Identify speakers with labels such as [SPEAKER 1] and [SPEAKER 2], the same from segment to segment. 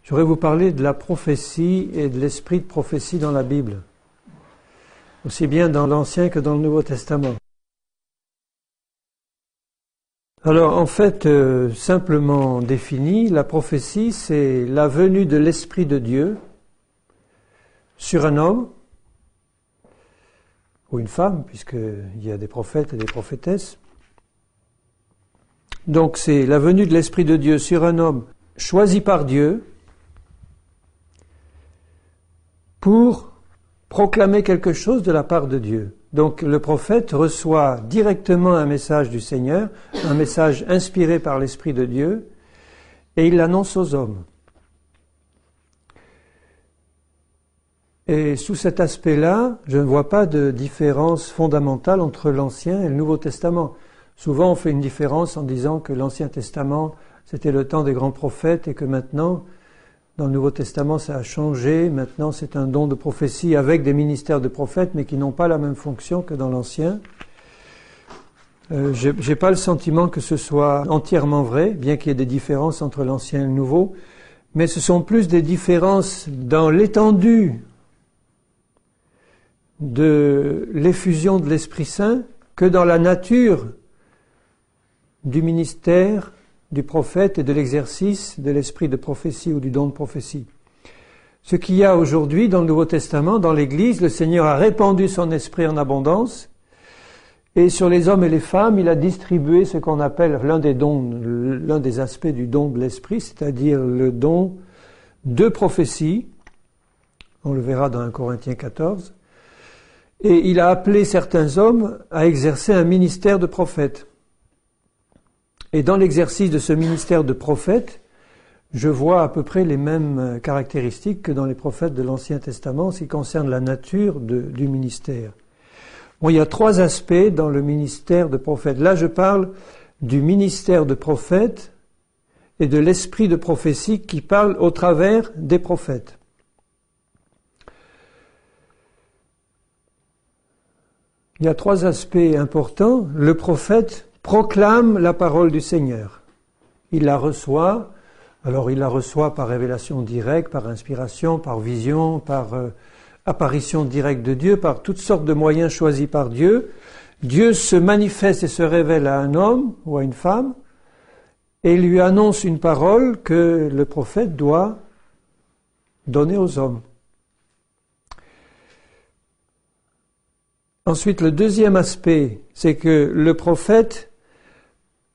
[SPEAKER 1] Je voudrais vous parler de la prophétie et de l'esprit de prophétie dans la Bible, aussi bien dans l'Ancien que dans le Nouveau Testament. Alors en fait, simplement défini, la prophétie c'est la venue de l'Esprit de Dieu sur un homme ou une femme, puisqu'il y a des prophètes et des prophétesses. Donc c'est la venue de l'Esprit de Dieu sur un homme choisi par Dieu pour proclamer quelque chose de la part de Dieu. Donc le prophète reçoit directement un message du Seigneur, un message inspiré par l'Esprit de Dieu, et il l'annonce aux hommes. Et sous cet aspect-là, je ne vois pas de différence fondamentale entre l'Ancien et le Nouveau Testament. Souvent on fait une différence en disant que l'Ancien Testament, c'était le temps des grands prophètes et que maintenant, dans le Nouveau Testament, ça a changé. Maintenant, c'est un don de prophétie avec des ministères de prophètes, mais qui n'ont pas la même fonction que dans l'Ancien. J'ai pas le sentiment que ce soit entièrement vrai, bien qu'il y ait des différences entre l'Ancien et le Nouveau, mais ce sont plus des différences dans l'étendue de l'effusion de l'Esprit Saint que dans la nature du ministère du prophète et de l'exercice de l'esprit de prophétie ou du don de prophétie. Ce qu'il y a aujourd'hui dans le Nouveau Testament, dans l'Église, le Seigneur a répandu son esprit en abondance et sur les hommes et les femmes, il a distribué ce qu'on appelle l'un des aspects du don de l'esprit, c'est-à-dire le don de prophétie. On le verra dans 1 Corinthiens 14. Et il a appelé certains hommes à exercer un ministère de prophète. Et dans l'exercice de ce ministère de prophète, je vois à peu près les mêmes caractéristiques que dans les prophètes de l'Ancien Testament en ce qui concerne la nature du ministère. Bon, il y a trois aspects dans le ministère de prophète. Là, je parle du ministère de prophète et de l'esprit de prophétie qui parle au travers des prophètes. Il y a trois aspects importants. Le prophète proclame la parole du Seigneur. Il la reçoit, alors il la reçoit par révélation directe, par inspiration, par vision, par apparition directe de Dieu, par toutes sortes de moyens choisis par Dieu. Dieu se manifeste et se révèle à un homme ou à une femme et lui annonce une parole que le prophète doit donner aux hommes. Ensuite, le deuxième aspect, c'est que le prophète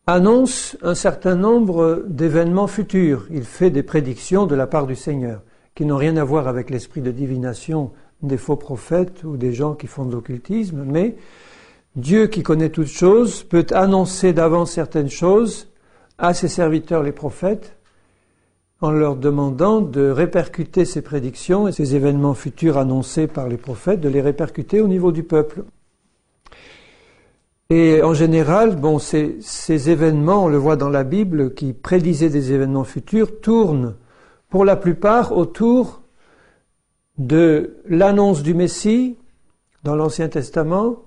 [SPEAKER 1] annonce un certain nombre d'événements futurs. Il fait des prédictions de la part du Seigneur, qui n'ont rien à voir avec l'esprit de divination des faux prophètes ou des gens qui font de l'occultisme, mais Dieu qui connaît toutes choses peut annoncer d'avance certaines choses à ses serviteurs les prophètes en leur demandant de répercuter ces prédictions et ces événements futurs annoncés par les prophètes, de les répercuter au niveau du peuple. Et en général, ces événements, on le voit dans la Bible, qui prédisaient des événements futurs, tournent pour la plupart autour de l'annonce du Messie dans l'Ancien Testament,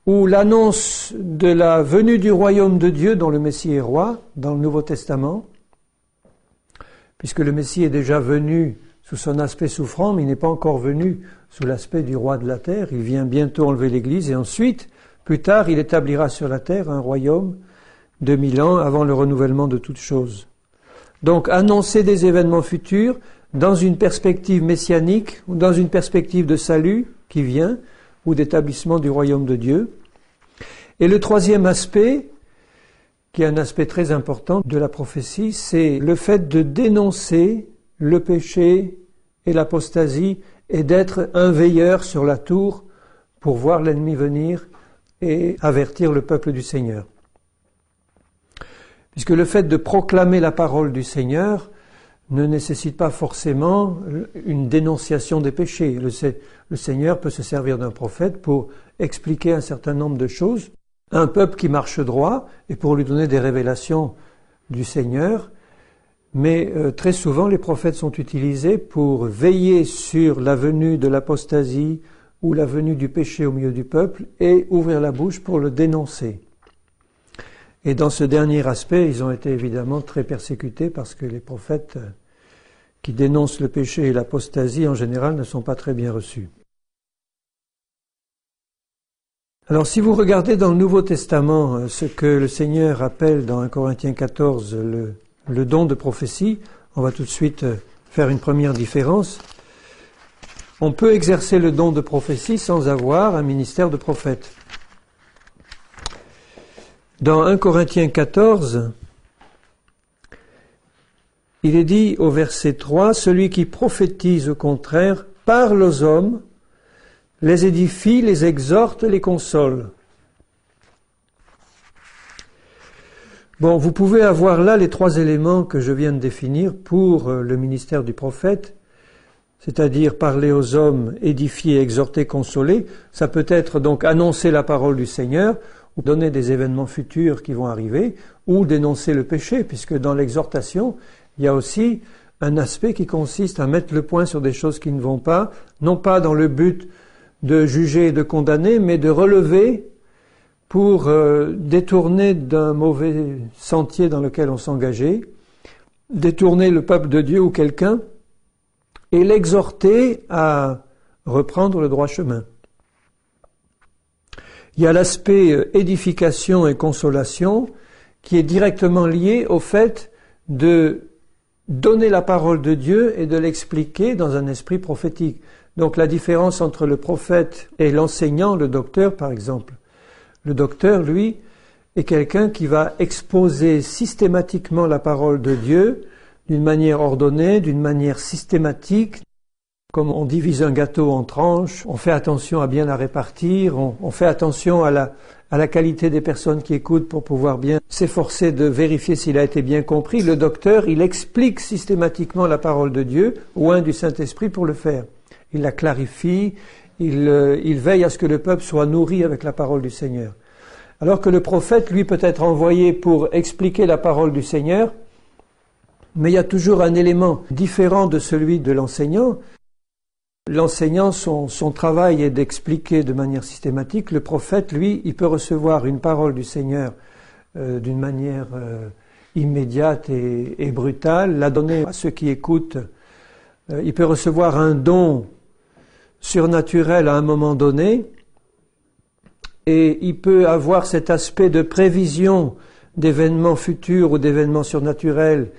[SPEAKER 1] ou l'annonce de la venue du royaume de Dieu dont le Messie est roi dans le Nouveau Testament, puisque le Messie est déjà venu sous son aspect souffrant, mais il n'est pas encore venu sous l'aspect du roi de la terre. Il vient bientôt enlever l'Église et ensuite, plus tard, il établira sur la terre un royaume de 1000 ans avant le renouvellement de toutes choses. Donc, annoncer des événements futurs dans une perspective messianique ou dans une perspective de salut qui vient ou d'établissement du royaume de Dieu. Et le troisième aspect, qui est un aspect très important de la prophétie, c'est le fait de dénoncer le péché et l'apostasie et d'être un veilleur sur la tour pour voir l'ennemi venir et avertir le peuple du Seigneur. Puisque le fait de proclamer la parole du Seigneur ne nécessite pas forcément une dénonciation des péchés. Le Seigneur peut se servir d'un prophète pour expliquer un certain nombre de choses à un peuple qui marche droit et pour lui donner des révélations du Seigneur. Mais très souvent, les prophètes sont utilisés pour veiller sur la venue de l'apostasie ou la venue du péché au milieu du peuple et ouvrir la bouche pour le dénoncer. Et dans ce dernier aspect, ils ont été évidemment très persécutés parce que les prophètes qui dénoncent le péché et l'apostasie en général ne sont pas très bien reçus. Alors si vous regardez dans le Nouveau Testament ce que le Seigneur appelle dans 1 Corinthiens 14 le don de prophétie, on va tout de suite faire une première différence. On peut exercer le don de prophétie sans avoir un ministère de prophète. Dans 1 Corinthiens 14, il est dit au verset 3, « Celui qui prophétise au contraire parle aux hommes, les édifie, les exhorte, les console. » Bon, vous pouvez avoir là les trois éléments que je viens de définir pour le ministère du prophète, c'est-à-dire parler aux hommes, édifier, exhorter, consoler. Ça peut être donc annoncer la parole du Seigneur, ou donner des événements futurs qui vont arriver, ou dénoncer le péché, puisque dans l'exhortation, il y a aussi un aspect qui consiste à mettre le point sur des choses qui ne vont pas, non pas dans le but de juger et de condamner, mais de relever pour détourner d'un mauvais sentier dans lequel on s'engageait, détourner le peuple de Dieu ou quelqu'un, et l'exhorter à reprendre le droit chemin. Il y a l'aspect édification et consolation qui est directement lié au fait de donner la parole de Dieu et de l'expliquer dans un esprit prophétique. Donc la différence entre le prophète et l'enseignant, le docteur par exemple. Le docteur, lui, est quelqu'un qui va exposer systématiquement la parole de Dieu d'une manière ordonnée, d'une manière systématique. Comme on divise un gâteau en tranches, on fait attention à bien la répartir, on fait attention à la qualité des personnes qui écoutent pour pouvoir bien s'efforcer de vérifier s'il a été bien compris. Le docteur, il explique systématiquement la parole de Dieu, oint du Saint-Esprit pour le faire. Il la clarifie, il veille à ce que le peuple soit nourri avec la parole du Seigneur. Alors que le prophète, lui, peut être envoyé pour expliquer la parole du Seigneur, mais il y a toujours un élément différent de celui de l'enseignant. L'enseignant, son travail est d'expliquer de manière systématique. Le prophète, lui, il peut recevoir une parole du Seigneur d'une manière immédiate et brutale, la donner à ceux qui écoutent. Il peut recevoir un don surnaturel à un moment donné, et il peut avoir cet aspect de prévision d'événements futurs ou d'événements surnaturels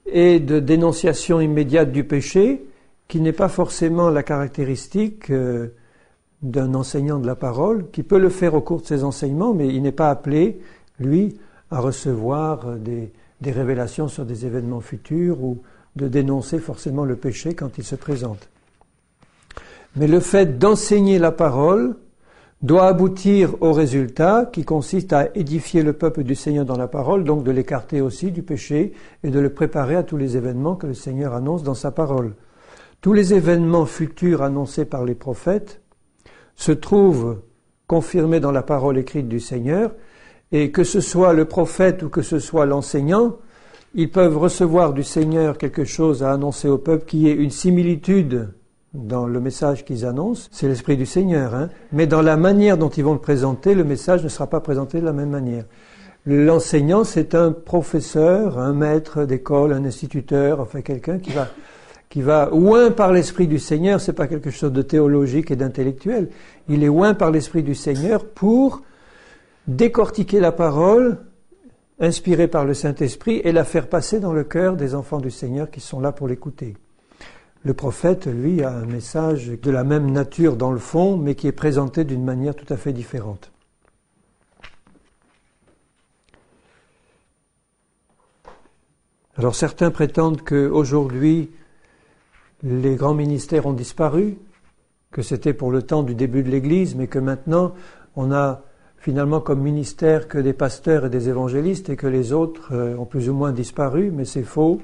[SPEAKER 1] et de dénonciation immédiate du péché, qui n'est pas forcément la caractéristique d'un enseignant de la parole, qui peut le faire au cours de ses enseignements, mais il n'est pas appelé, lui, à recevoir des révélations sur des événements futurs ou de dénoncer forcément le péché quand il se présente. Mais le fait d'enseigner la parole doit aboutir au résultat qui consiste à édifier le peuple du Seigneur dans la parole, donc de l'écarter aussi du péché et de le préparer à tous les événements que le Seigneur annonce dans sa parole. Tous les événements futurs annoncés par les prophètes se trouvent confirmés dans la parole écrite du Seigneur, et que ce soit le prophète ou que ce soit l'enseignant, ils peuvent recevoir du Seigneur quelque chose à annoncer au peuple qui est une similitude dans le message qu'ils annoncent, c'est l'Esprit du Seigneur, mais dans la manière dont ils vont le présenter, le message ne sera pas présenté de la même manière. L'enseignant, c'est un professeur, un maître d'école, un instituteur, enfin quelqu'un qui va oint par l'Esprit du Seigneur, c'est pas quelque chose de théologique et d'intellectuel, il est oint par l'Esprit du Seigneur pour décortiquer la parole, inspirée par le Saint-Esprit, et la faire passer dans le cœur des enfants du Seigneur qui sont là pour l'écouter. Le prophète, lui, a un message de la même nature dans le fond, mais qui est présenté d'une manière tout à fait différente. Alors certains prétendent qu'aujourd'hui, les grands ministères ont disparu, que c'était pour le temps du début de l'Église, mais que maintenant, on a finalement comme ministère que des pasteurs et des évangélistes, et que les autres ont plus ou moins disparu, mais c'est faux.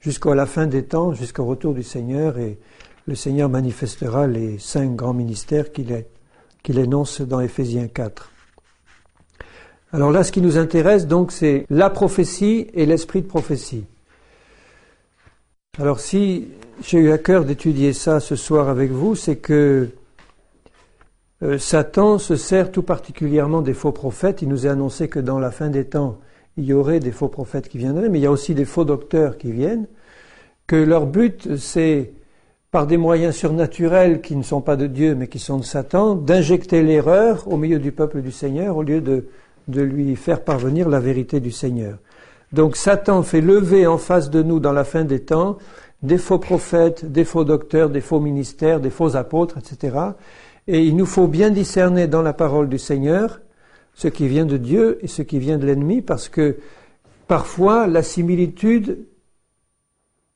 [SPEAKER 1] Jusqu'à la fin des temps, jusqu'au retour du Seigneur, et le Seigneur manifestera les 5 grands ministères qu'il énonce dans Éphésiens 4. Alors là, ce qui nous intéresse, donc, c'est la prophétie et l'esprit de prophétie. Alors si j'ai eu à cœur d'étudier ça ce soir avec vous, c'est que Satan se sert tout particulièrement des faux prophètes. Il nous a annoncé que dans la fin des temps, il y aurait des faux prophètes qui viendraient, mais il y a aussi des faux docteurs qui viennent, que leur but, c'est, par des moyens surnaturels qui ne sont pas de Dieu, mais qui sont de Satan, d'injecter l'erreur au milieu du peuple du Seigneur, au lieu de lui faire parvenir la vérité du Seigneur. Donc Satan fait lever en face de nous, dans la fin des temps, des faux prophètes, des faux docteurs, des faux ministères, des faux apôtres, etc. Et il nous faut bien discerner dans la parole du Seigneur ce qui vient de Dieu et ce qui vient de l'ennemi, parce que parfois la similitude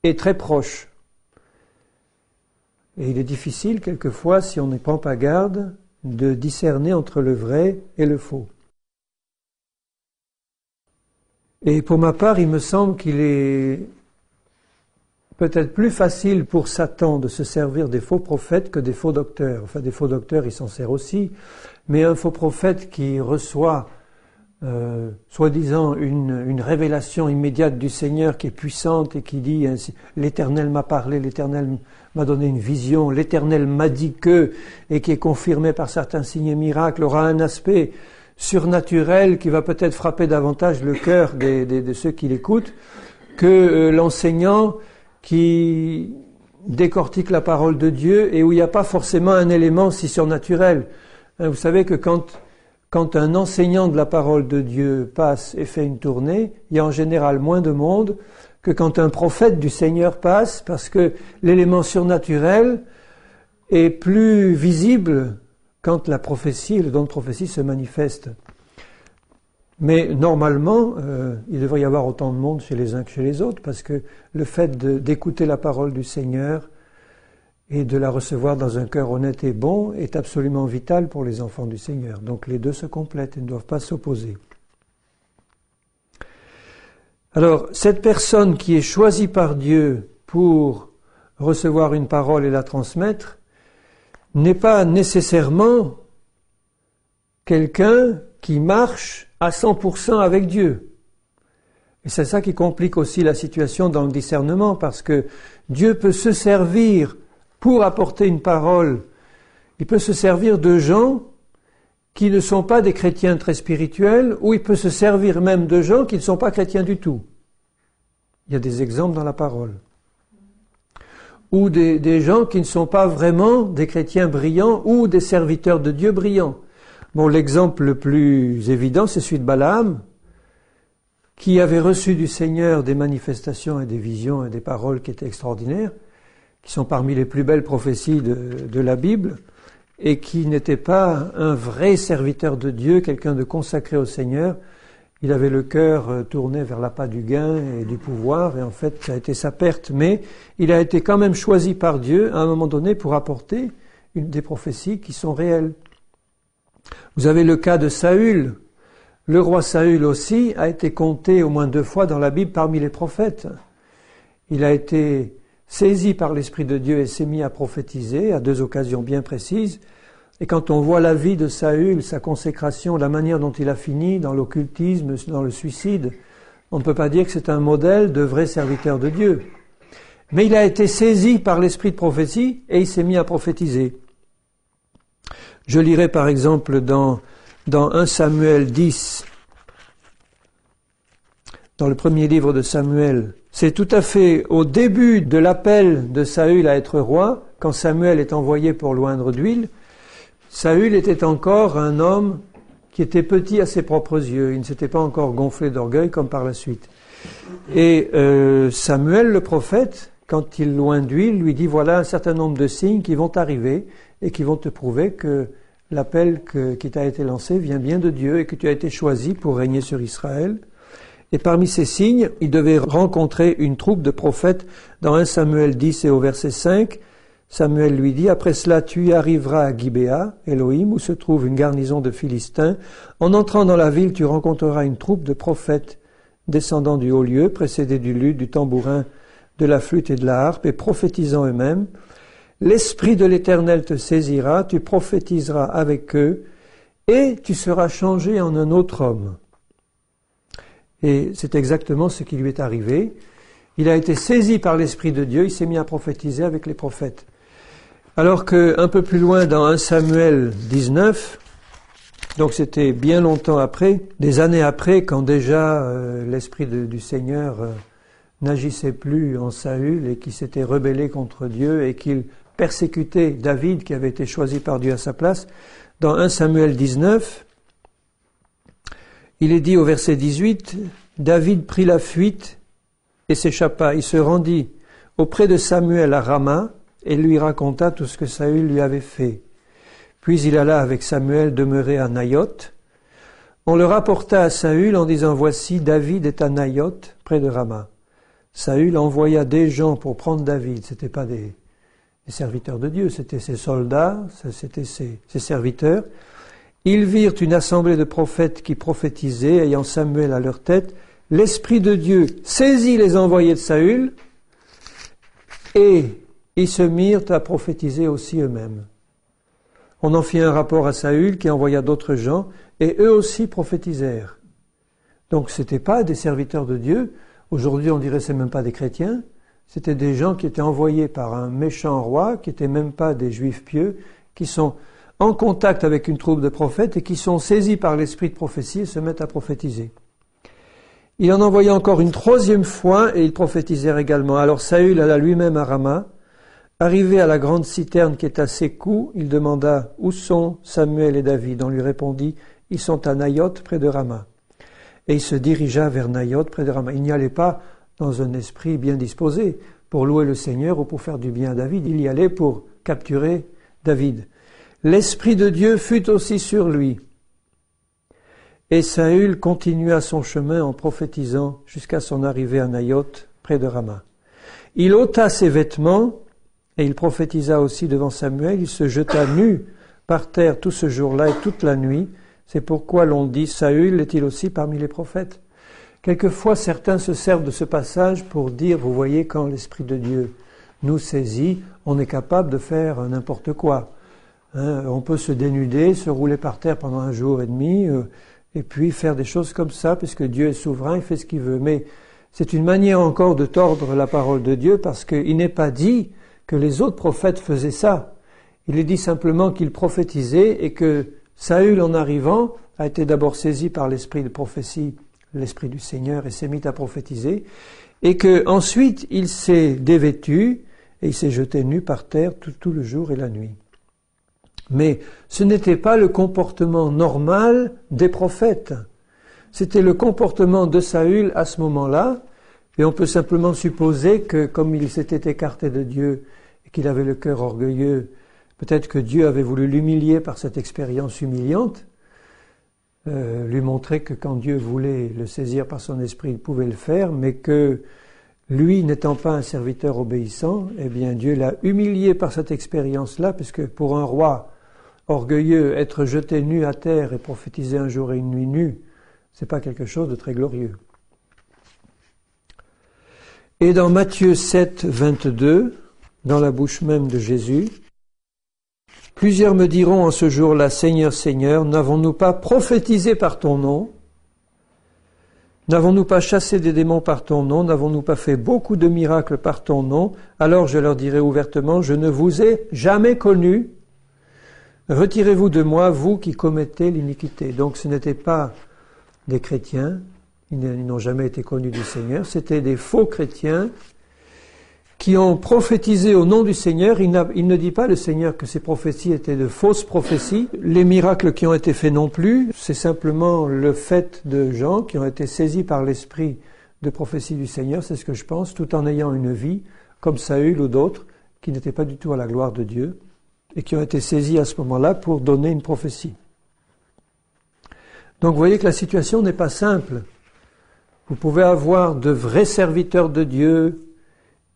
[SPEAKER 1] est très proche. Et il est difficile quelquefois, si on ne prend pas garde, de discerner entre le vrai et le faux. Et pour ma part, il me semble qu'il est peut-être plus facile pour Satan de se servir des faux prophètes que des faux docteurs. Enfin, des faux docteurs, il s'en sert aussi. Mais un faux prophète qui reçoit, soi-disant, une révélation immédiate du Seigneur qui est puissante et qui dit « L'Éternel m'a parlé, l'Éternel m'a donné une vision, l'Éternel m'a dit que » et qui est confirmé par certains signes et miracles, aura un aspect surnaturel qui va peut-être frapper davantage le cœur de ceux qui l'écoutent que l'enseignant qui décortique la parole de Dieu et où il n'y a pas forcément un élément si surnaturel. Vous savez que quand un enseignant de la parole de Dieu passe et fait une tournée, il y a en général moins de monde que quand un prophète du Seigneur passe, parce que l'élément surnaturel est plus visible quand la prophétie, le don de prophétie se manifeste. Mais normalement, il devrait y avoir autant de monde chez les uns que chez les autres, parce que le fait d'écouter la parole du Seigneur et de la recevoir dans un cœur honnête et bon est absolument vital pour les enfants du Seigneur. Donc les deux se complètent et ne doivent pas s'opposer. Alors, cette personne qui est choisie par Dieu pour recevoir une parole et la transmettre n'est pas nécessairement quelqu'un qui marche à 100% avec Dieu. Et c'est ça qui complique aussi la situation dans le discernement, parce que Dieu peut se servir pour apporter une parole. Il peut se servir de gens qui ne sont pas des chrétiens très spirituels, ou il peut se servir même de gens qui ne sont pas chrétiens du tout. Il y a des exemples dans la parole. Ou des gens qui ne sont pas vraiment des chrétiens brillants ou des serviteurs de Dieu brillants. Bon, l'exemple le plus évident, c'est celui de Balaam, qui avait reçu du Seigneur des manifestations et des visions et des paroles qui étaient extraordinaires, qui sont parmi les plus belles prophéties de la Bible, et qui n'était pas un vrai serviteur de Dieu, quelqu'un de consacré au Seigneur. Il avait le cœur tourné vers l'appât du gain et du pouvoir, et en fait, ça a été sa perte. Mais il a été quand même choisi par Dieu, à un moment donné, pour apporter des prophéties qui sont réelles. Vous avez le cas de Saül. Le roi Saül aussi a été compté au moins 2 fois dans la Bible parmi les prophètes. Il a été saisi par l'Esprit de Dieu et s'est mis à prophétiser à 2 occasions bien précises. Et quand on voit la vie de Saül, sa consécration, la manière dont il a fini dans l'occultisme, dans le suicide, on ne peut pas dire que c'est un modèle de vrai serviteur de Dieu. Mais il a été saisi par l'esprit de prophétie et il s'est mis à prophétiser. Je lirai par exemple dans 1 Samuel 10, dans le premier livre de Samuel. C'est tout à fait au début de l'appel de Saül à être roi, quand Samuel est envoyé pour l'oindre d'huile. Saül était encore un homme qui était petit à ses propres yeux. Il ne s'était pas encore gonflé d'orgueil comme par la suite. Et Samuel, le prophète, quand il loin d'huile, lui dit « Voilà un certain nombre de signes qui vont arriver et qui vont te prouver que l'appel qui t'a été lancé vient bien de Dieu et que tu as été choisi pour régner sur Israël. » Et parmi ces signes, il devait rencontrer une troupe de prophètes. Dans 1 Samuel 10 et au verset 5, Samuel lui dit « Après cela, tu y arriveras à Gibéa, Elohim, où se trouve une garnison de Philistins. En entrant dans la ville, tu rencontreras une troupe de prophètes descendant du haut lieu, précédés du luth, du tambourin, de la flûte et de la harpe, et prophétisant eux-mêmes. L'Esprit de l'Éternel te saisira, tu prophétiseras avec eux, et tu seras changé en un autre homme. » Et c'est exactement ce qui lui est arrivé. Il a été saisi par l'Esprit de Dieu, il s'est mis à prophétiser avec les prophètes. Alors qu'un peu plus loin, dans 1 Samuel 19, donc c'était bien longtemps après, des années après, quand déjà l'Esprit du Seigneur n'agissait plus en Saül et qui s'était rebellé contre Dieu et qu'il persécutait David qui avait été choisi par Dieu à sa place. Dans 1 Samuel 19, il est dit au verset 18, David prit la fuite et s'échappa. Il se rendit auprès de Samuel à Rama et lui raconta tout ce que Saül lui avait fait. Puis il alla avec Samuel demeurer à Naïoth. On le rapporta à Saül en disant, voici, David est à Naïoth, près de Rama. Saül envoya des gens pour prendre David. C'était pas des serviteurs de Dieu, c'était ses soldats, c'était ses serviteurs. Ils virent une assemblée de prophètes qui prophétisaient, ayant Samuel à leur tête. L'Esprit de Dieu saisit les envoyés de Saül, et ils se mirent à prophétiser aussi eux-mêmes. On en fit un rapport à Saül qui envoya d'autres gens, et eux aussi prophétisèrent. Donc ce n'étaient pas des serviteurs de Dieu. Aujourd'hui on dirait que ce n'est même pas des chrétiens. C'était des gens qui étaient envoyés par un méchant roi, qui n'étaient même pas des juifs pieux, qui sont en contact avec une troupe de prophètes et qui sont saisis par l'esprit de prophétie et se mettent à prophétiser. Il en envoya encore une troisième fois et ils prophétisèrent également. Alors Saül alla lui-même à Rama. Arrivé à la grande citerne qui est à Sécou, il demanda « Où sont Samuel et David ?» On lui répondit « Ils sont à Naïoth, près de Rama. » Et il se dirigea vers Naïoth, près de Rama. Il n'y allait pas dans un esprit bien disposé pour louer le Seigneur ou pour faire du bien à David. Il y allait pour capturer David. L'Esprit de Dieu fut aussi sur lui. Et Saül continua son chemin en prophétisant jusqu'à son arrivée à Naïoth, près de Rama. Il ôta ses vêtements et il prophétisa aussi devant Samuel. Il se jeta nu par terre tout ce jour-là et toute la nuit. C'est pourquoi l'on dit, Saül est-il aussi parmi les prophètes? Quelquefois, certains se servent de ce passage pour dire, vous voyez, quand l'Esprit de Dieu nous saisit, on est capable de faire n'importe quoi. On peut se dénuder, se rouler par terre pendant un jour et demi, et puis faire des choses comme ça, puisque Dieu est souverain, il fait ce qu'il veut. Mais c'est une manière encore de tordre la parole de Dieu, parce qu'il n'est pas dit que les autres prophètes faisaient ça. Il est dit simplement qu'ils prophétisaient et que Saül, en arrivant, a été d'abord saisi par l'esprit de prophétie, l'esprit du Seigneur, et s'est mis à prophétiser, et que ensuite il s'est dévêtu et il s'est jeté nu par terre tout le jour et la nuit. Mais ce n'était pas le comportement normal des prophètes. C'était le comportement de Saül à ce moment-là, et on peut simplement supposer que comme il s'était écarté de Dieu et qu'il avait le cœur orgueilleux, peut-être que Dieu avait voulu l'humilier par cette expérience humiliante, lui montrer que quand Dieu voulait le saisir par son esprit, il pouvait le faire, mais que lui, n'étant pas un serviteur obéissant, eh bien Dieu l'a humilié par cette expérience-là, puisque pour un roi orgueilleux, être jeté nu à terre et prophétiser un jour et une nuit nus, c'est pas quelque chose de très glorieux. Et dans Matthieu 7, 22, dans la bouche même de Jésus, plusieurs me diront en ce jour-là, Seigneur, Seigneur, n'avons-nous pas prophétisé par ton nom? N'avons-nous pas chassé des démons par ton nom? N'avons-nous pas fait beaucoup de miracles par ton nom? Alors je leur dirai ouvertement, je ne vous ai jamais connu. Retirez-vous de moi, vous qui commettez l'iniquité. Donc ce n'étaient pas des chrétiens, ils n'ont jamais été connus du Seigneur, c'était des faux chrétiens qui ont prophétisé au nom du Seigneur. Il ne dit pas le Seigneur que ces prophéties étaient de fausses prophéties. Les miracles qui ont été faits non plus, c'est simplement le fait de gens qui ont été saisis par l'esprit de prophétie du Seigneur, c'est ce que je pense, tout en ayant une vie, comme Saül ou d'autres, qui n'étaient pas du tout à la gloire de Dieu, et qui ont été saisis à ce moment-là pour donner une prophétie. Donc vous voyez que la situation n'est pas simple. Vous pouvez avoir de vrais serviteurs de Dieu,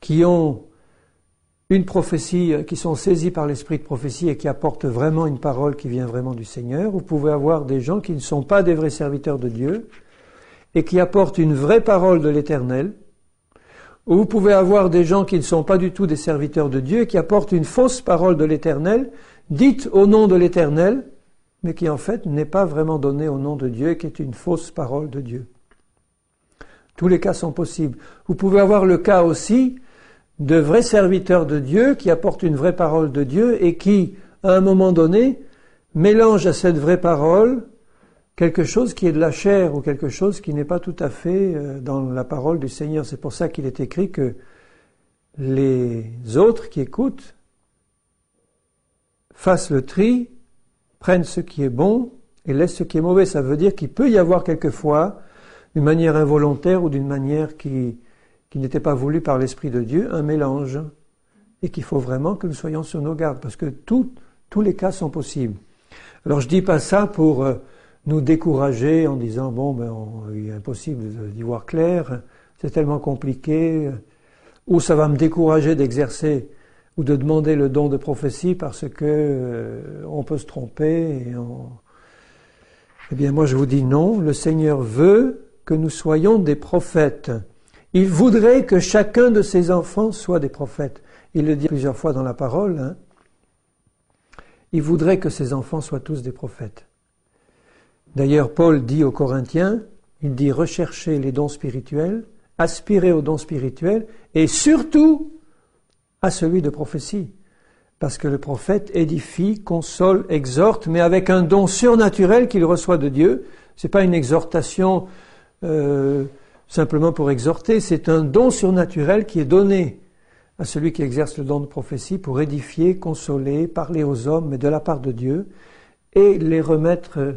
[SPEAKER 1] qui ont une prophétie, qui sont saisis par l'esprit de prophétie et qui apportent vraiment une parole qui vient vraiment du Seigneur. Vous pouvez avoir des gens qui ne sont pas des vrais serviteurs de Dieu et qui apportent une vraie parole de l'Éternel. Ou vous pouvez avoir des gens qui ne sont pas du tout des serviteurs de Dieu et qui apportent une fausse parole de l'Éternel, dite au nom de l'Éternel, mais qui en fait n'est pas vraiment donnée au nom de Dieu et qui est une fausse parole de Dieu. Tous les cas sont possibles. Vous pouvez avoir le cas aussi de vrais serviteurs de Dieu qui apportent une vraie parole de Dieu et qui, à un moment donné, mélangent à cette vraie parole quelque chose qui est de la chair ou quelque chose qui n'est pas tout à fait dans la parole du Seigneur. C'est pour ça qu'il est écrit que les autres qui écoutent fassent le tri, prennent ce qui est bon et laissent ce qui est mauvais. Ça veut dire qu'il peut y avoir quelquefois, d'une manière involontaire ou d'une manière qui n'était pas voulue par l'Esprit de Dieu, un mélange. Et qu'il faut vraiment que nous soyons sur nos gardes, parce que tous les cas sont possibles. Alors je dis pas ça pour nous décourager en disant il est impossible d'y voir clair, c'est tellement compliqué, ou ça va me décourager d'exercer ou de demander le don de prophétie parce que on peut se tromper. Eh bien moi je vous dis non, le Seigneur veut que nous soyons des prophètes. Il voudrait que chacun de ses enfants soit des prophètes. Il le dit plusieurs fois dans la parole. Il voudrait que ses enfants soient tous des prophètes. D'ailleurs, Paul dit aux Corinthiens, il dit recherchez les dons spirituels, aspirez aux dons spirituels et surtout à celui de prophétie. Parce que le prophète édifie, console, exhorte, mais avec un don surnaturel qu'il reçoit de Dieu. C'est pas une exhortation simplement pour exhorter, c'est un don surnaturel qui est donné à celui qui exerce le don de prophétie pour édifier, consoler, parler aux hommes, mais de la part de Dieu, et les remettre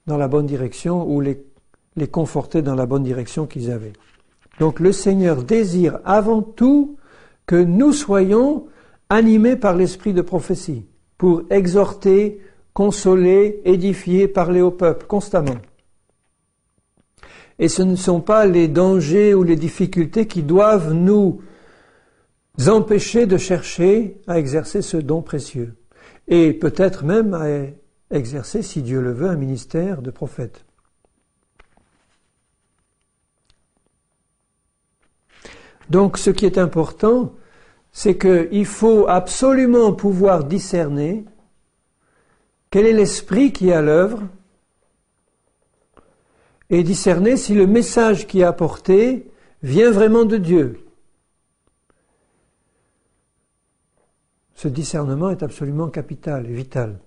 [SPEAKER 1] dans la bonne direction ou les conforter dans la bonne direction qu'ils avaient. Donc le Seigneur désire avant tout que nous soyons animés par l'esprit de prophétie, pour exhorter, consoler, édifier, parler au peuple constamment. Et ce ne sont pas les dangers ou les difficultés qui doivent nous empêcher de chercher à exercer ce don précieux. Et peut-être même à exercer, si Dieu le veut, un ministère de prophète. Donc ce qui est important, c'est qu'il faut absolument pouvoir discerner quel est l'esprit qui est à l'œuvre et discerner si le message qui est apporté vient vraiment de Dieu. Ce discernement est absolument capital et vital.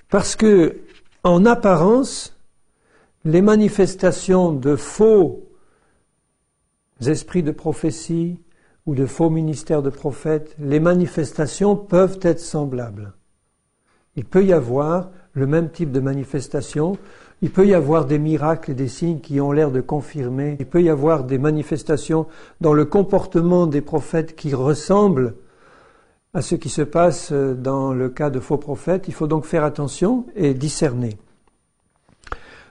[SPEAKER 1] Parce que, en apparence, les manifestations de faux esprits de prophétie ou de faux ministères de prophètes, les manifestations peuvent être semblables. Il peut y avoir le même type de manifestation, il peut y avoir des miracles et des signes qui ont l'air de confirmer, il peut y avoir des manifestations dans le comportement des prophètes qui ressemblent à ce qui se passe dans le cas de faux prophètes. Il faut donc faire attention et discerner.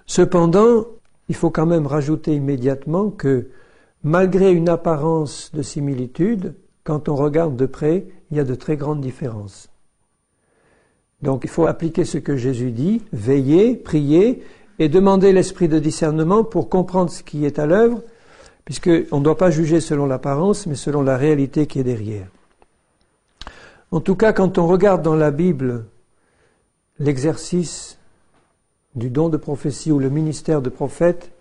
[SPEAKER 1] Cependant, il faut quand même rajouter immédiatement que malgré une apparence de similitude, quand on regarde de près, il y a de très grandes différences. Donc il faut appliquer ce que Jésus dit, veiller, prier et demander l'esprit de discernement pour comprendre ce qui est à l'œuvre, puisqu'on ne doit pas juger selon l'apparence, mais selon la réalité qui est derrière. En tout cas, quand on regarde dans la Bible l'exercice du don de prophétie ou le ministère de prophète,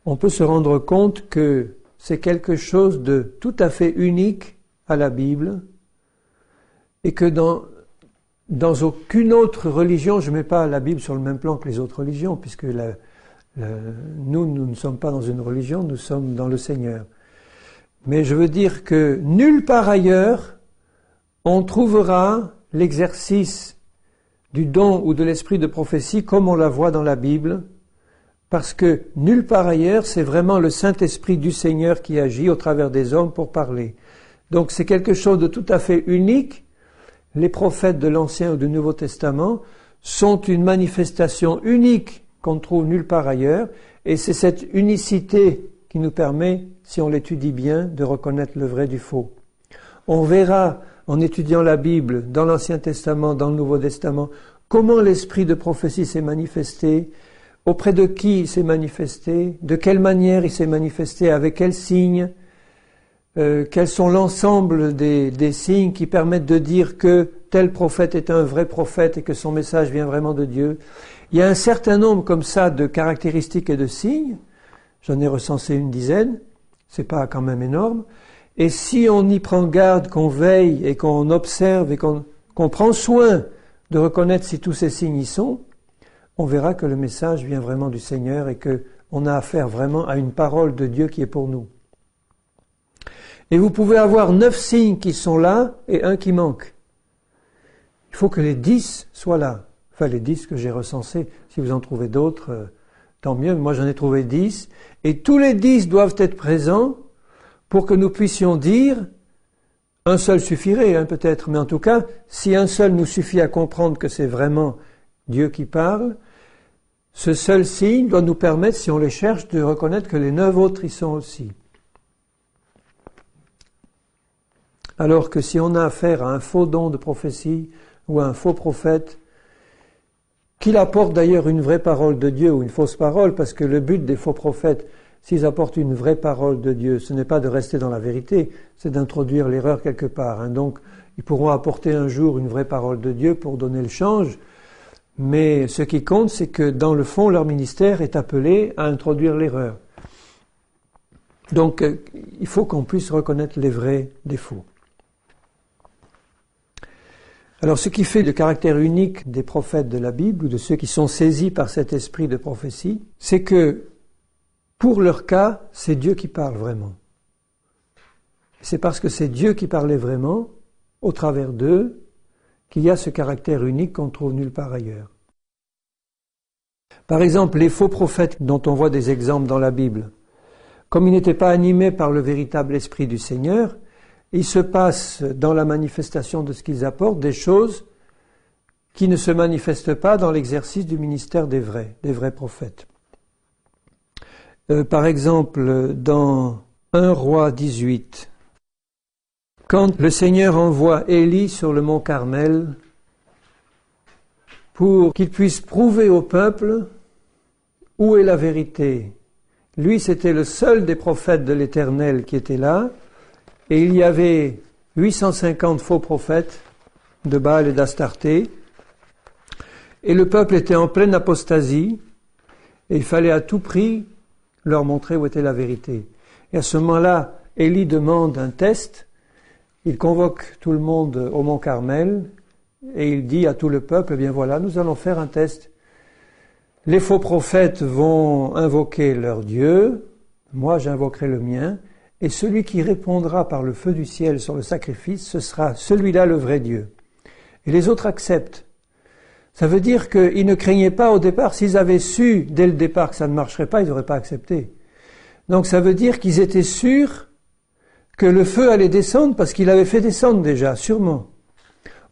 [SPEAKER 1] on peut se rendre compte que c'est quelque chose de tout à fait unique à la Bible et que dans aucune autre religion, je ne mets pas la Bible sur le même plan que les autres religions, puisque nous ne sommes pas dans une religion, nous sommes dans le Seigneur. Mais je veux dire que nulle part ailleurs, on trouvera l'exercice du don ou de l'esprit de prophétie comme on la voit dans la Bible, parce que nulle part ailleurs, c'est vraiment le Saint-Esprit du Seigneur qui agit au travers des hommes pour parler. Donc c'est quelque chose de tout à fait unique. Les prophètes de l'Ancien ou du Nouveau Testament sont une manifestation unique qu'on ne trouve nulle part ailleurs, et c'est cette unicité qui nous permet, si on l'étudie bien, de reconnaître le vrai du faux. On verra, en étudiant la Bible, dans l'Ancien Testament, dans le Nouveau Testament, comment l'esprit de prophétie s'est manifesté, auprès de qui il s'est manifesté, de quelle manière il s'est manifesté, avec quels signes, quels sont l'ensemble des signes qui permettent de dire que tel prophète est un vrai prophète et que son message vient vraiment de Dieu. Il y a un certain nombre comme ça de caractéristiques et de signes, j'en ai recensé une dizaine, c'est pas quand même énorme, et si on y prend garde, qu'on veille et qu'on observe et qu'on prend soin de reconnaître si tous ces signes y sont, on verra que le message vient vraiment du Seigneur et qu'on a affaire vraiment à une parole de Dieu qui est pour nous. Et vous pouvez avoir 9 signes qui sont là et un qui manque. Il faut que les 10 soient là. Enfin, les 10 que j'ai recensés. Si vous en trouvez d'autres, tant mieux. Moi, j'en ai trouvé 10. Et tous les 10 doivent être présents pour que nous puissions dire, un seul suffirait, peut-être, mais en tout cas, si un seul nous suffit à comprendre que c'est vraiment Dieu qui parle, ce seul signe doit nous permettre, si on les cherche, de reconnaître que les 9 autres y sont aussi. Alors que si on a affaire à un faux don de prophétie ou à un faux prophète, qu'il apporte d'ailleurs une vraie parole de Dieu ou une fausse parole, parce que le but des faux prophètes, s'ils apportent une vraie parole de Dieu, ce n'est pas de rester dans la vérité, c'est d'introduire l'erreur quelque part. Donc, ils pourront apporter un jour une vraie parole de Dieu pour donner le change, mais ce qui compte, c'est que dans le fond, leur ministère est appelé à introduire l'erreur. Donc, il faut qu'on puisse reconnaître les vrais des faux. Alors, ce qui fait le caractère unique des prophètes de la Bible, ou de ceux qui sont saisis par cet esprit de prophétie, c'est que, pour leur cas, c'est Dieu qui parle vraiment. C'est parce que c'est Dieu qui parlait vraiment, au travers d'eux, qu'il y a ce caractère unique qu'on ne trouve nulle part ailleurs. Par exemple, les faux prophètes dont on voit des exemples dans la Bible, comme ils n'étaient pas animés par le véritable esprit du Seigneur, il se passe dans la manifestation de ce qu'ils apportent des choses qui ne se manifestent pas dans l'exercice du ministère des vrais prophètes. Par exemple, dans 1 Roi 18, quand le Seigneur envoie Élie sur le mont Carmel pour qu'il puisse prouver au peuple où est la vérité. Lui, c'était le seul des prophètes de l'Éternel qui était là, et il y avait 850 faux prophètes de Baal et d'Astarté, et le peuple était en pleine apostasie, et il fallait à tout prix leur montrer où était la vérité. Et à ce moment-là, Élie demande un test, il convoque tout le monde au mont Carmel, et il dit à tout le peuple, eh bien voilà, nous allons faire un test. Les faux prophètes vont invoquer leur Dieu, moi j'invoquerai le mien, et celui qui répondra par le feu du ciel sur le sacrifice, ce sera celui-là le vrai Dieu. Et les autres acceptent. Ça veut dire qu'ils ne craignaient pas au départ, s'ils avaient su dès le départ que ça ne marcherait pas, ils n'auraient pas accepté. Donc ça veut dire qu'ils étaient sûrs que le feu allait descendre parce qu'il avait fait descendre déjà, sûrement.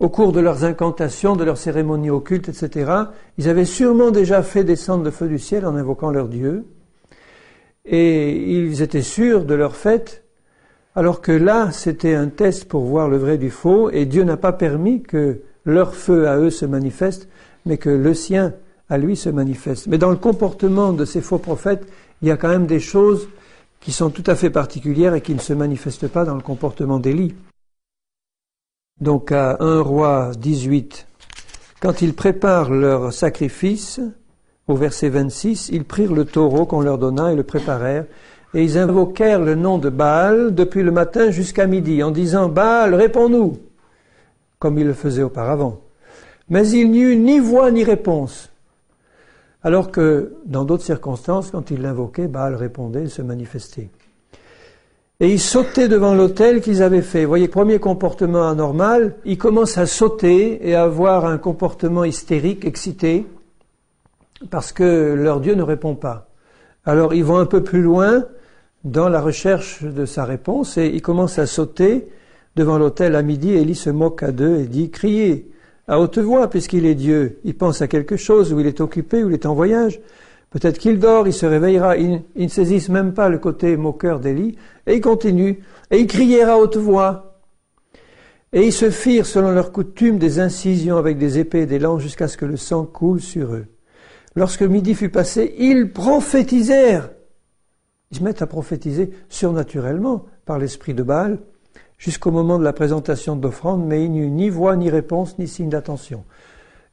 [SPEAKER 1] Au cours de leurs incantations, de leurs cérémonies occultes, etc., ils avaient sûrement déjà fait descendre le feu du ciel en invoquant leur Dieu. Et ils étaient sûrs de leur fait, alors que là, c'était un test pour voir le vrai du faux, et Dieu n'a pas permis que leur feu à eux se manifeste, mais que le sien à lui se manifeste. Mais dans le comportement de ces faux prophètes, il y a quand même des choses qui sont tout à fait particulières et qui ne se manifestent pas dans le comportement d'Élie. Donc à 1 Roi 18, quand ils préparent leur sacrifice, au verset 26, ils prirent le taureau qu'on leur donna et le préparèrent, et ils invoquèrent le nom de Baal depuis le matin jusqu'à midi, en disant « Baal, réponds-nous » comme ils le faisaient auparavant. Mais il n'y eut ni voix ni réponse. Alors que, dans d'autres circonstances, quand ils l'invoquaient, Baal répondait, se manifestait. Et ils sautaient devant l'autel qu'ils avaient fait. Vous voyez, premier comportement anormal, ils commencent à sauter et à avoir un comportement hystérique, excité, parce que leur Dieu ne répond pas. Alors ils vont un peu plus loin dans la recherche de sa réponse et ils commencent à sauter devant l'autel à midi. Élie se moque à d'eux et dit « Criez à haute voix puisqu'il est Dieu. Il pense à quelque chose, ou il est occupé, ou il est en voyage. Peut-être qu'il dort, il se réveillera. » Ils ne saisissent même pas le côté moqueur d'Élie et ils continuent. Et ils crièrent à haute voix. Et ils se firent, selon leur coutume, des incisions avec des épées et des lances jusqu'à ce que le sang coule sur eux. Lorsque midi fut passé, ils prophétisèrent. Ils se mettent à prophétiser surnaturellement par l'esprit de Baal jusqu'au moment de la présentation de l'offrande, mais il n'y eut ni voix, ni réponse, ni signe d'attention.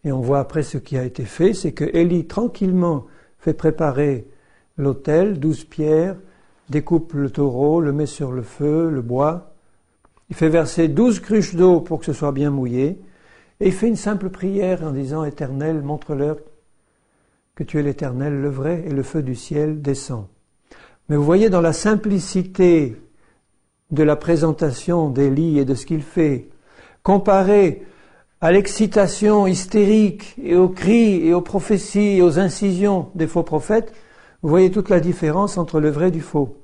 [SPEAKER 1] Et on voit après ce qui a été fait, c'est que Élie tranquillement fait préparer l'autel, 12 pierres, découpe le taureau, le met sur le feu, le boit. Il fait verser 12 cruches d'eau pour que ce soit bien mouillé. Et il fait une simple prière en disant « Éternel, montre-leur que tu es l'Éternel, le vrai, et le feu du ciel descend. » Mais vous voyez dans la simplicité de la présentation d'Élie et de ce qu'il fait, comparé à l'excitation hystérique et aux cris et aux prophéties et aux incisions des faux prophètes, vous voyez toute la différence entre le vrai et du faux.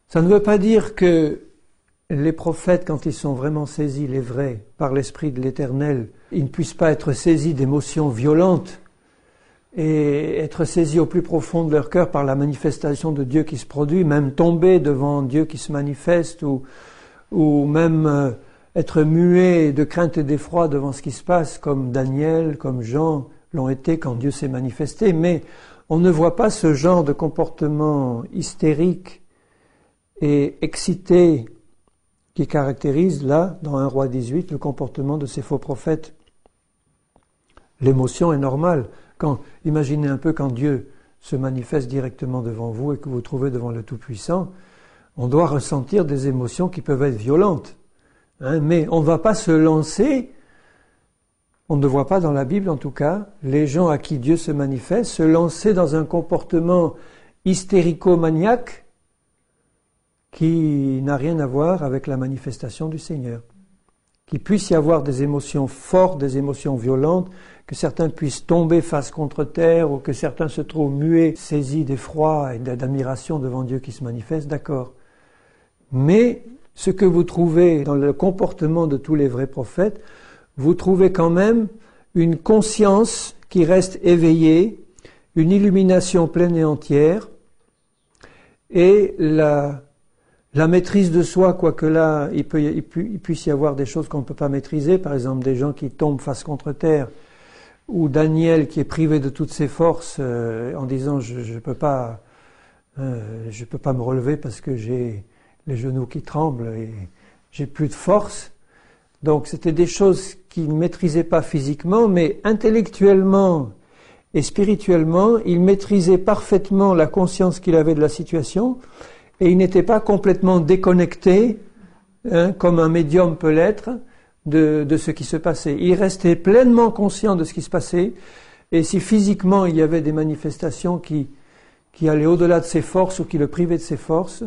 [SPEAKER 1] Ça ne veut pas dire que les prophètes, quand ils sont vraiment saisis, les vrais, par l'Esprit de l'Éternel, ils ne puissent pas être saisis d'émotions violentes et être saisis au plus profond de leur cœur par la manifestation de Dieu qui se produit, même tomber devant Dieu qui se manifeste ou même être muets de crainte et d'effroi devant ce qui se passe, comme Daniel, comme Jean l'ont été quand Dieu s'est manifesté. Mais on ne voit pas ce genre de comportement hystérique et excité qui caractérise là, dans 1 Roi 18, le comportement de ces faux prophètes. L'émotion est normale. Imaginez un peu quand Dieu se manifeste directement devant vous et que vous vous trouvez devant le Tout-Puissant, on doit ressentir des émotions qui peuvent être violentes. Mais on ne va pas se lancer, on ne voit pas dans la Bible en tout cas, les gens à qui Dieu se manifeste, se lancer dans un comportement hystérico-maniaque qui n'a rien à voir avec la manifestation du Seigneur. Qu'il puisse y avoir des émotions fortes, des émotions violentes, que certains puissent tomber face contre terre ou que certains se trouvent muets, saisis d'effroi et d'admiration devant Dieu qui se manifeste, d'accord. Mais ce que vous trouvez dans le comportement de tous les vrais prophètes, vous trouvez quand même une conscience qui reste éveillée, une illumination pleine et entière, et la maîtrise de soi, quoique là, il puisse y avoir des choses qu'on ne peut pas maîtriser, par exemple des gens qui tombent face contre terre, ou Daniel qui est privé de toutes ses forces en disant je peux pas me relever parce que j'ai les genoux qui tremblent et j'ai plus de force. Donc c'était des choses qu'il ne maîtrisait pas physiquement, mais intellectuellement et spirituellement, il maîtrisait parfaitement la conscience qu'il avait de la situation et il n'était pas complètement déconnecté, comme un médium peut l'être, de ce qui se passait. Il restait pleinement conscient de ce qui se passait, et si physiquement il y avait des manifestations qui allaient au-delà de ses forces ou qui le privaient de ses forces,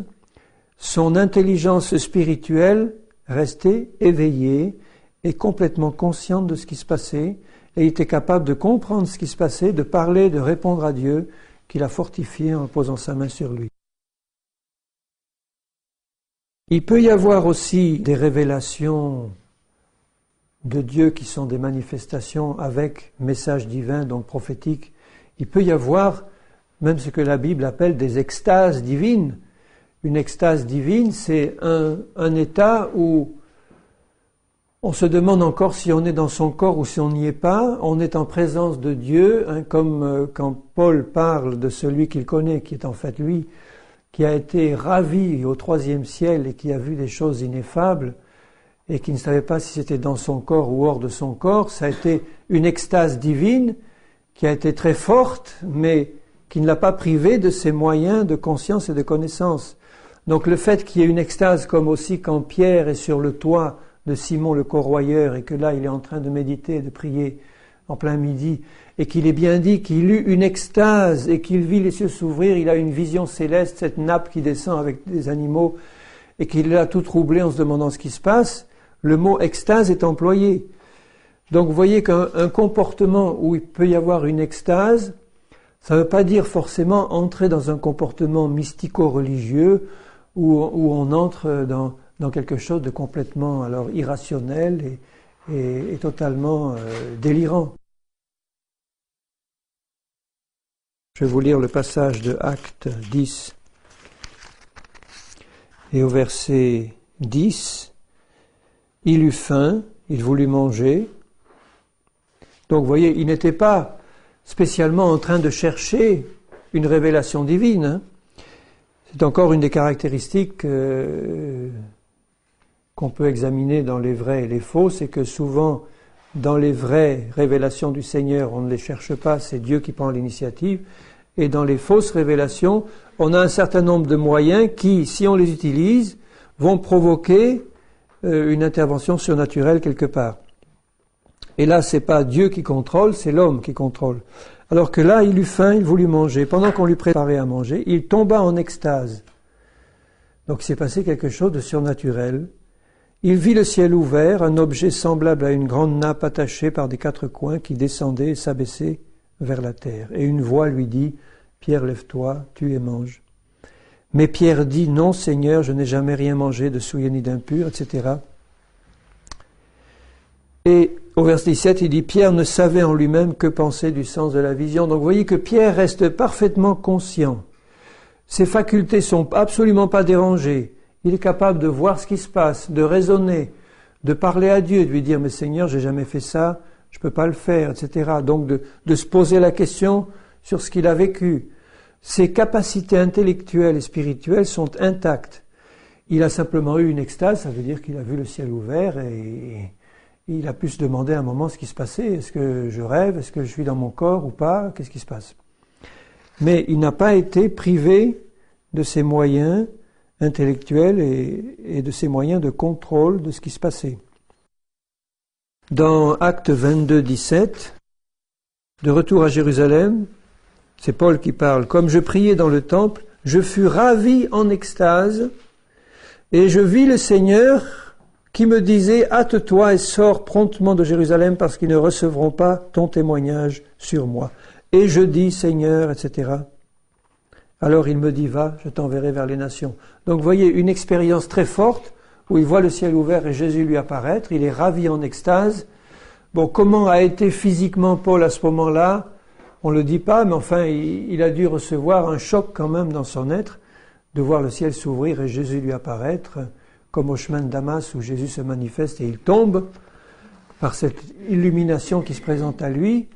[SPEAKER 1] son intelligence spirituelle restait éveillée et complètement consciente de ce qui se passait, et il était capable de comprendre ce qui se passait, de parler, de répondre à Dieu, qui l'a fortifié en posant sa main sur lui. Il peut y avoir aussi des révélations de Dieu qui sont des manifestations avec message divin, donc prophétique. Il peut y avoir même ce que la Bible appelle des extases divines. Une extase divine, c'est un état où on se demande encore si on est dans son corps ou si on n'y est pas. On est en présence de Dieu, comme quand Paul parle de celui qu'il connaît, qui est en fait lui, qui a été ravi au 3e ciel et qui a vu des choses ineffables et qui ne savait pas si c'était dans son corps ou hors de son corps. Ça a été une extase divine qui a été très forte, mais qui ne l'a pas privé de ses moyens de conscience et de connaissance. Donc le fait qu'il y ait une extase, comme aussi quand Pierre est sur le toit de Simon le corroyeur et que là il est en train de méditer, de prier en plein midi, et qu'il est bien dit qu'il eut une extase et qu'il vit les cieux s'ouvrir, il a une vision céleste, cette nappe qui descend avec des animaux, et qu'il a tout troublé en se demandant ce qui se passe, le mot extase est employé. Donc vous voyez qu'un comportement où il peut y avoir une extase, ça ne veut pas dire forcément entrer dans un comportement mystico-religieux où on entre dans quelque chose de complètement irrationnel et totalement délirant. Je vais vous lire le passage de Actes 10 et au verset 10, il eut faim, il voulut manger. Donc vous voyez, il n'était pas spécialement en train de chercher une révélation divine. C'est encore une des caractéristiques qu'on peut examiner dans les vrais et les faux, c'est que souvent, dans les vraies révélations du Seigneur, on ne les cherche pas, c'est Dieu qui prend l'initiative. Et dans les fausses révélations, on a un certain nombre de moyens qui, si on les utilise, vont provoquer une intervention surnaturelle quelque part. Et là, c'est pas Dieu qui contrôle, c'est l'homme qui contrôle. Alors que là, il eut faim, il voulut manger. Pendant qu'on lui préparait à manger, il tomba en extase. Donc il s'est passé quelque chose de surnaturel. Il vit le ciel ouvert, un objet semblable à une grande nappe attachée par des quatre coins qui descendait et s'abaissait vers la terre. Et une voix lui dit, « Pierre, lève-toi, tue et mange. » Mais Pierre dit, « Non, Seigneur, je n'ai jamais rien mangé de souillé ni d'impur, etc. » Et au verset 17, il dit, Pierre ne savait en lui-même que penser du sens de la vision. Donc vous voyez que Pierre reste parfaitement conscient. Ses facultés sont absolument pas dérangées. Il est capable de voir ce qui se passe, de raisonner, de parler à Dieu, de lui dire, mais Seigneur, j'ai jamais fait ça, je peux pas le faire, etc. Donc de se poser la question sur ce qu'il a vécu. Ses capacités intellectuelles et spirituelles sont intactes. Il a simplement eu une extase, ça veut dire qu'il a vu le ciel ouvert et il a pu se demander à un moment ce qui se passait. Est-ce que je rêve? Est-ce que je suis dans mon corps ou pas? Qu'est-ce qui se passe? Mais il n'a pas été privé de ses moyens intellectuels et de ses moyens de contrôle de ce qui se passait. Dans Actes 22, 17, de retour à Jérusalem, c'est Paul qui parle. « Comme je priais dans le temple, je fus ravi en extase et je vis le Seigneur qui me disait « Hâte-toi et sors promptement de Jérusalem parce qu'ils ne recevront pas ton témoignage sur moi. » Et je dis « Seigneur, etc. » Alors il me dit « Va, je t'enverrai vers les nations. » Donc vous voyez une expérience très forte où il voit le ciel ouvert et Jésus lui apparaître. Il est ravi en extase. Bon, comment a été physiquement Paul à ce moment-là? On ne le dit pas, mais enfin il a dû recevoir un choc quand même dans son être de voir le ciel s'ouvrir et Jésus lui apparaître, comme au chemin de Damas où Jésus se manifeste et il tombe par cette illumination qui se présente à lui.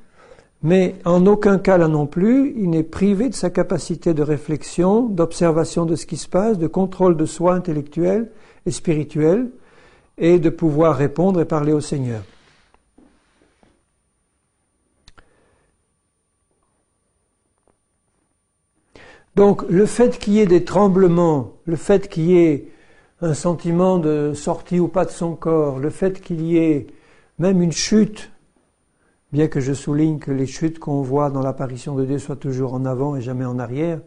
[SPEAKER 1] Mais en aucun cas là non plus, il n'est privé de sa capacité de réflexion, d'observation de ce qui se passe, de contrôle de soi intellectuel et spirituel, et de pouvoir répondre et parler au Seigneur. Donc le fait qu'il y ait des tremblements, le fait qu'il y ait un sentiment de sortie ou pas de son corps, le fait qu'il y ait même une chute, bien que je souligne que les chutes qu'on voit dans l'apparition de Dieu soient toujours en avant et jamais en arrière,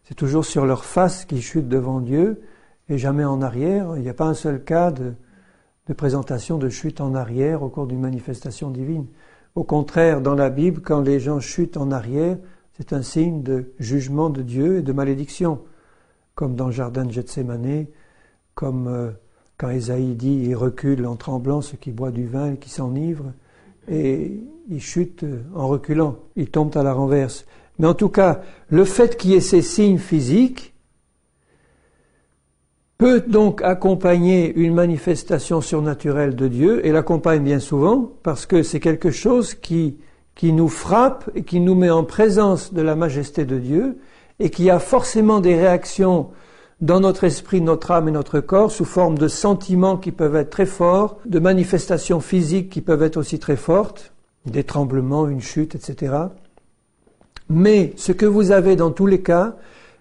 [SPEAKER 1] c'est toujours sur leur face qu'ils chutent devant Dieu et jamais en arrière. Il n'y a pas un seul cas de présentation de chute en arrière au cours d'une manifestation divine. Au contraire, dans la Bible, quand les gens chutent en arrière, c'est un signe de jugement de Dieu et de malédiction, comme dans le jardin de Gethsémanée, comme quand Ésaïe dit « Il recule en tremblant ceux qui boivent du vin et qui s'enivrent », et il chute en reculant, il tombe à la renverse. Mais en tout cas, le fait qu'il y ait ces signes physiques peut donc accompagner une manifestation surnaturelle de Dieu, et l'accompagne bien souvent, parce que c'est quelque chose qui nous frappe et qui nous met en présence de la majesté de Dieu, et qui a forcément des réactions dans notre esprit, notre âme et notre corps, sous forme de sentiments qui peuvent être très forts, de manifestations physiques qui peuvent être aussi très fortes, des tremblements, une chute, etc. Mais ce que vous avez dans tous les cas,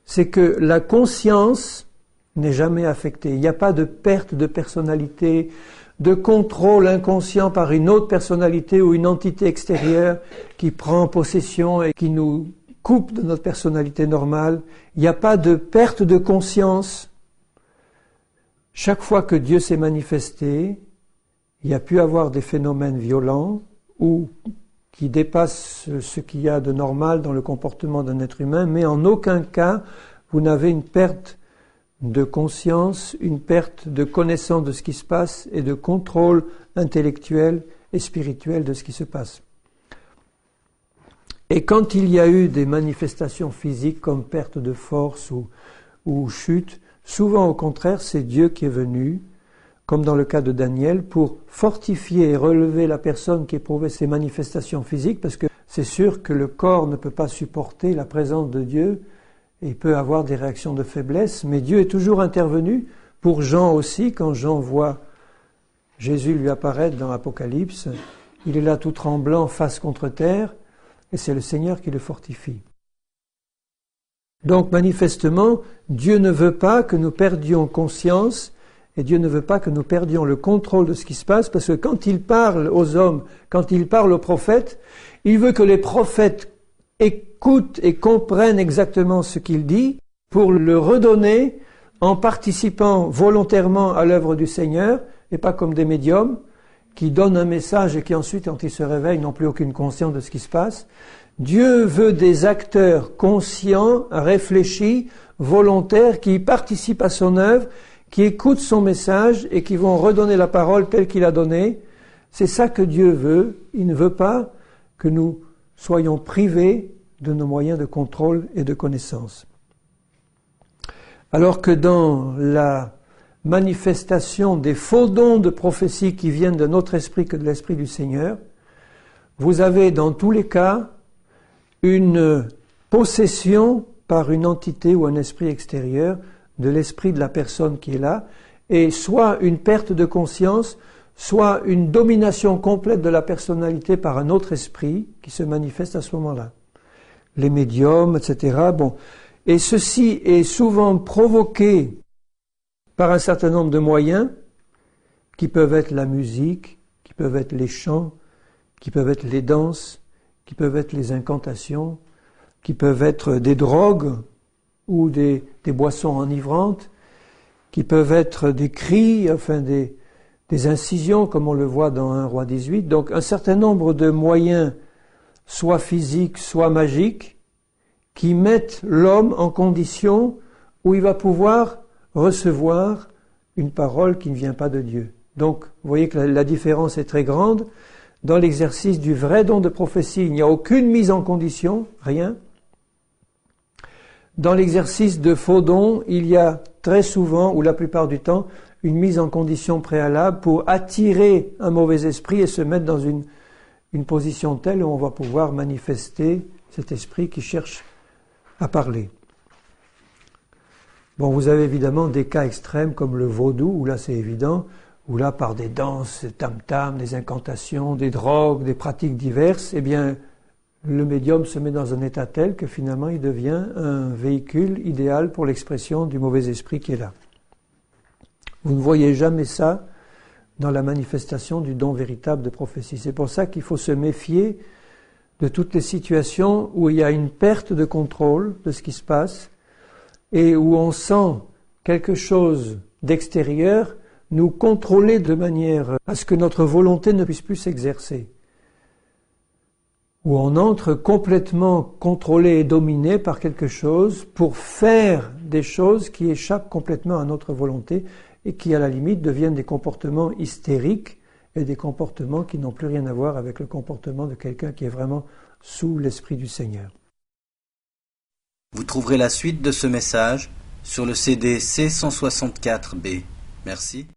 [SPEAKER 1] c'est que la conscience n'est jamais affectée. Il n'y a pas de perte de personnalité, de contrôle inconscient par une autre personnalité ou une entité extérieure qui prend possession et qui nous coupe de notre personnalité normale. Il n'y a pas de perte de conscience. Chaque fois que Dieu s'est manifesté, il y a pu avoir des phénomènes violents ou qui dépassent ce qu'il y a de normal dans le comportement d'un être humain, mais en aucun cas vous n'avez une perte de conscience, une perte de connaissance de ce qui se passe et de contrôle intellectuel et spirituel de ce qui se passe. Et quand il y a eu des manifestations physiques comme perte de force ou chute, souvent au contraire c'est Dieu qui est venu, comme dans le cas de Daniel, pour fortifier et relever la personne qui éprouvait ces manifestations physiques, parce que c'est sûr que le corps ne peut pas supporter la présence de Dieu, et il peut avoir des réactions de faiblesse, mais Dieu est toujours intervenu, pour Jean aussi, quand Jean voit Jésus lui apparaître dans l'Apocalypse, il est là tout tremblant, face contre terre, et c'est le Seigneur qui le fortifie. Donc manifestement, Dieu ne veut pas que nous perdions conscience Et Dieu ne veut pas que nous perdions le contrôle de ce qui se passe, parce que quand il parle aux hommes, quand il parle aux prophètes, il veut que les prophètes écoutent et comprennent exactement ce qu'il dit pour le redonner en participant volontairement à l'œuvre du Seigneur, et pas comme des médiums qui donnent un message et qui ensuite, quand ils se réveillent, n'ont plus aucune conscience de ce qui se passe. Dieu veut des acteurs conscients, réfléchis, volontaires, qui participent à son œuvre, qui écoutent son message et qui vont redonner la parole telle qu'il a donnée. C'est ça que Dieu veut. Il ne veut pas que nous soyons privés de nos moyens de contrôle et de connaissance. Alors que dans la manifestation des faux dons de prophétie qui viennent de notre esprit que de l'esprit du Seigneur, vous avez dans tous les cas une possession par une entité ou un esprit extérieur de l'esprit de la personne qui est là, et soit une perte de conscience, soit une domination complète de la personnalité par un autre esprit qui se manifeste à ce moment-là. Les médiums, etc. Bon. Et ceci est souvent provoqué par un certain nombre de moyens qui peuvent être la musique, qui peuvent être les chants, qui peuvent être les danses, qui peuvent être les incantations, qui peuvent être des drogues ou des boissons enivrantes, qui peuvent être des cris, enfin des incisions, comme on le voit dans 1 Roi 18. Donc un certain nombre de moyens, soit physiques, soit magiques, qui mettent l'homme en condition où il va pouvoir recevoir une parole qui ne vient pas de Dieu. Donc, vous voyez que la différence est très grande. Dans l'exercice du vrai don de prophétie, il n'y a aucune mise en condition, rien. Dans l'exercice de faux dons, il y a très souvent, ou la plupart du temps, une mise en condition préalable pour attirer un mauvais esprit et se mettre dans une position telle où on va pouvoir manifester cet esprit qui cherche à parler. Bon, vous avez évidemment des cas extrêmes comme le vaudou, où là c'est évident, où là par des danses, des tam-tams, des incantations, des drogues, des pratiques diverses, eh bien le médium se met dans un état tel que finalement il devient un véhicule idéal pour l'expression du mauvais esprit qui est là. Vous ne voyez jamais ça dans la manifestation du don véritable de prophétie. C'est pour ça qu'il faut se méfier de toutes les situations où il y a une perte de contrôle de ce qui se passe et où on sent quelque chose d'extérieur nous contrôler de manière à ce que notre volonté ne puisse plus s'exercer. Où on entre complètement contrôlé et dominé par quelque chose pour faire des choses qui échappent complètement à notre volonté et qui, à la limite, deviennent des comportements hystériques et des comportements qui n'ont plus rien à voir avec le comportement de quelqu'un qui est vraiment sous l'Esprit du Seigneur.
[SPEAKER 2] Vous trouverez la suite de ce message sur le CD C164B. Merci.